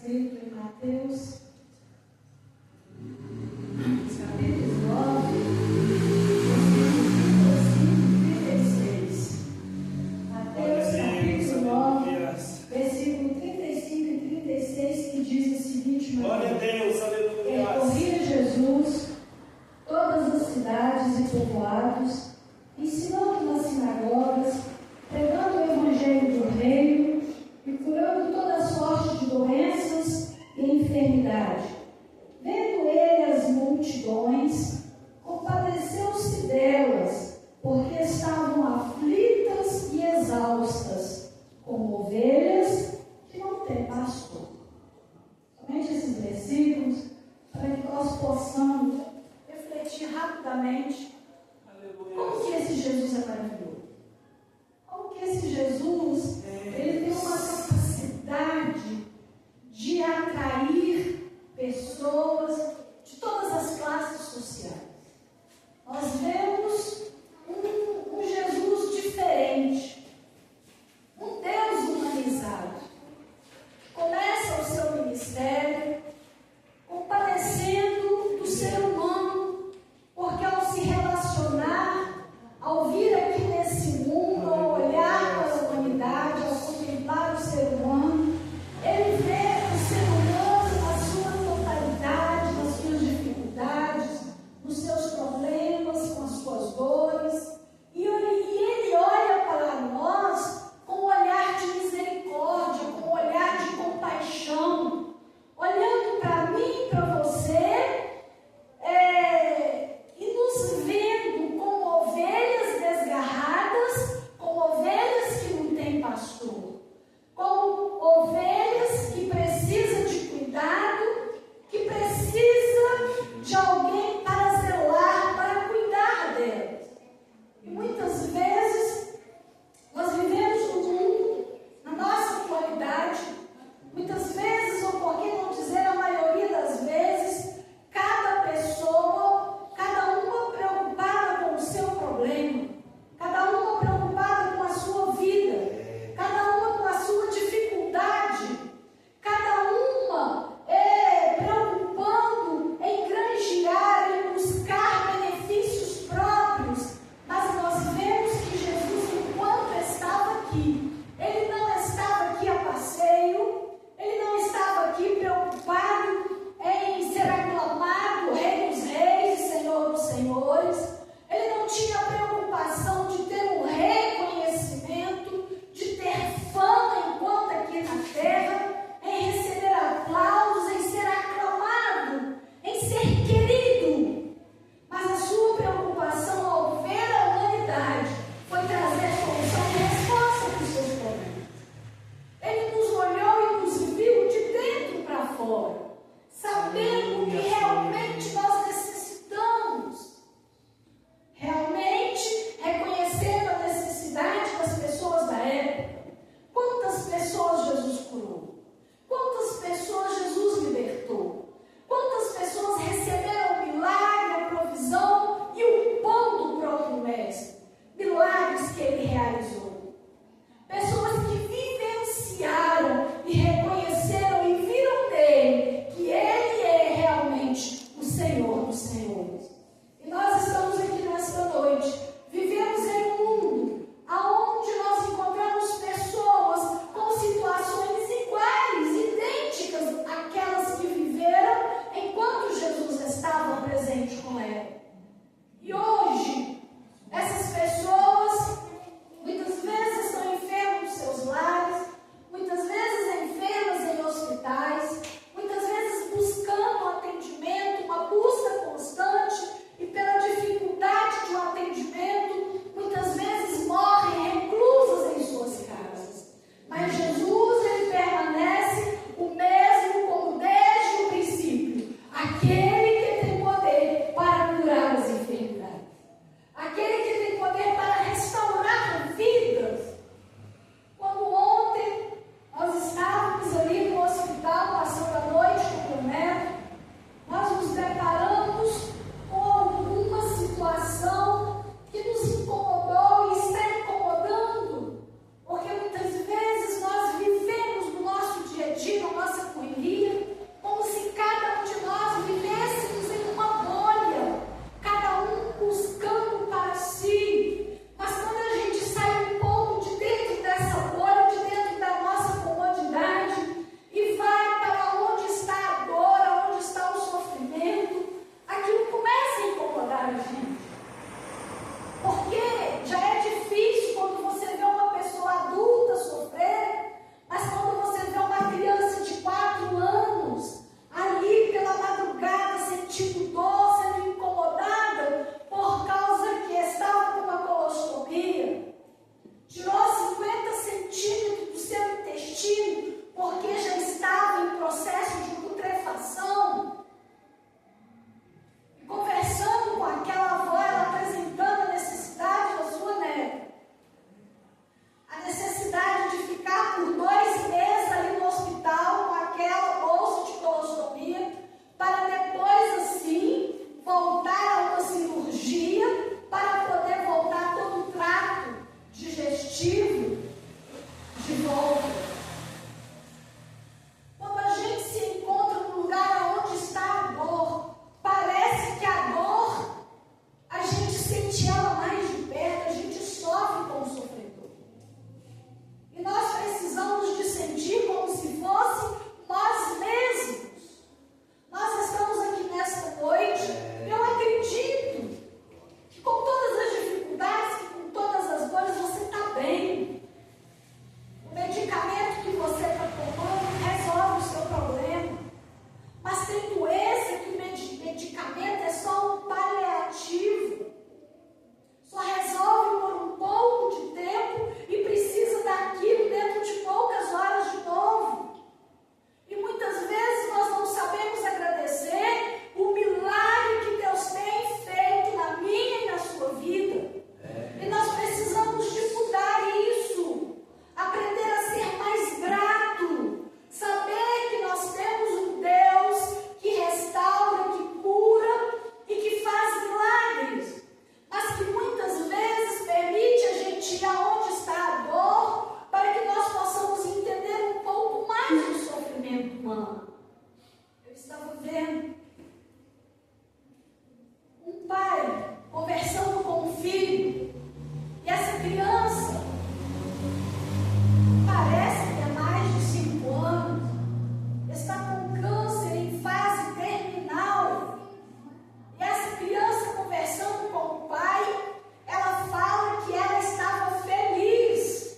escrito em Mateus, capítulo 9, versículo 35 e 36. Mateus, capítulo 9, versículo 35 e 36, que diz o seguinte: glória a Deus, aleluia. Percorria Jesus todas as cidades e povoados, ensinando nas sinagogas, pregando o evangelho do reino e curando toda sorte de doenças e enfermidade. Vendo ele as multidões, compadeceu-se delas, porque estavam aflitas e exaustas, como ovelhas que não têm pastor. Somente esses versículos, para que nós possamos refletir rapidamente. Aleluia. Como que esse Jesus é maravilhoso? Como que esse Jesus, ele tem uma capacidade de atrair irmã, eu estava vendo um pai conversando com um filho, e essa criança parece que é mais de 5 anos, está com câncer em fase terminal. E essa criança conversando com o pai, ela fala que ela estava feliz.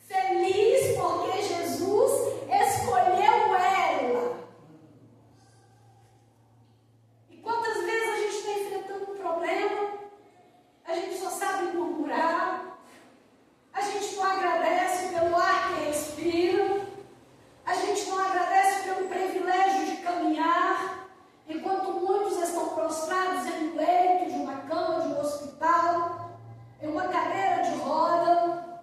Feliz porque Jesus escolheu ela. E quantas vezes a gente está enfrentando um problema, a gente só sabe murmurar, a gente não agradece pelo ar que respira, a gente não agradece pelo privilégio de caminhar, enquanto muitos estão prostrados em um leito, de uma cama, de um hospital, em uma cadeira de roda.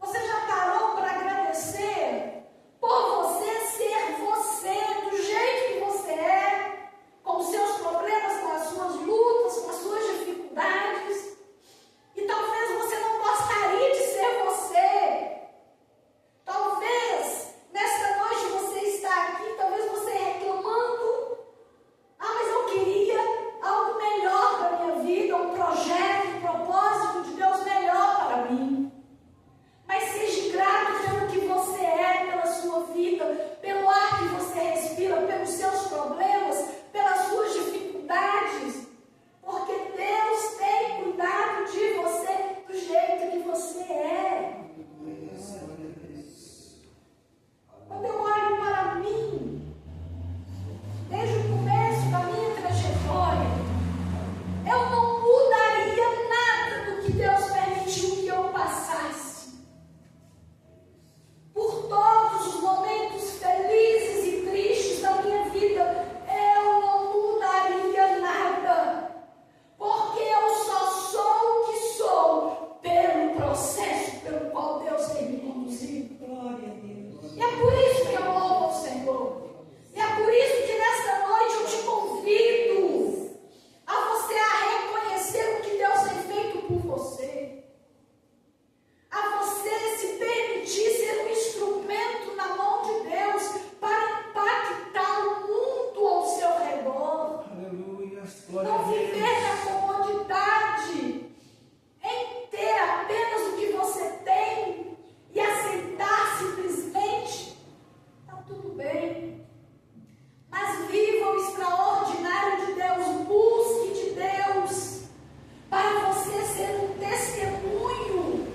Você já parou para agradecer por você ser você, do jeito que você é, com os seus problemas, com as suas lutas, com as suas dificuldades? E talvez você não gostaria de ser você. Talvez nesta noite você está aqui, talvez você reclamando: ah, mas eu queria algo melhor para a minha vida, um projeto, um propósito de Deus melhor para mim. Mas seja grato pelo que você é, pela sua vida, pelo ar que você respira, pelos seus problemas, pelas suas dificuldades, porque Deus tem cuidado de você do jeito que você é. Quando eu olho para mim, desde o começo da minha trajetória, eu não mudaria nada do que Deus permitiu que eu passasse. Por todos os momentos felizes e tristes da minha vida, eu não mudaria nada, porque eu só sou o que sou pelo processo pelo qual Deus tem me conduzido. Glória a Deus. E é por isso que eu louvo ao Senhor. E é por isso que nesta noite eu te convido a você a reconhecer o que Deus tem feito por você. A você se permitir ser um instrumento na mão de Deus para impactar o mundo ao seu redor. Aleluia. Glória Não a Deus. viver na comodidade, em ter apenas o que você tem e aceitar simplesmente. Está tudo bem. Mas viva o extraordinário de Deus, busque de Deus, para você ser um testemunho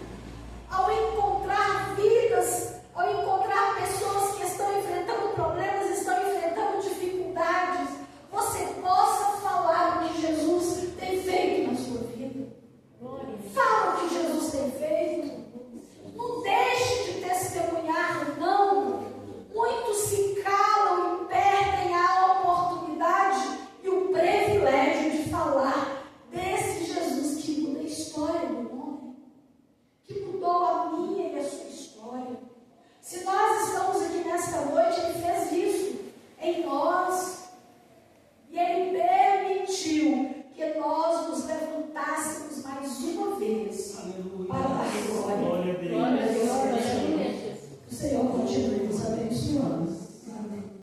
ao encontrar vidas, ao encontrar pessoas que estão enfrentando problemas, estão enfrentando dificuldades, você possa falar o que Jesus tem feito na sua vida. Fala o que Jesus tem feito. Não deixe de testemunhar, não. Muitos se calam e perdem a oportunidade e o privilégio de falar desse Jesus que muda a história do homem, que mudou a minha e a sua história. Se nós estamos aqui nesta noite, Ele fez isso em nós. E Ele permitiu que nós nos levantássemos mais uma vez Aleluia. para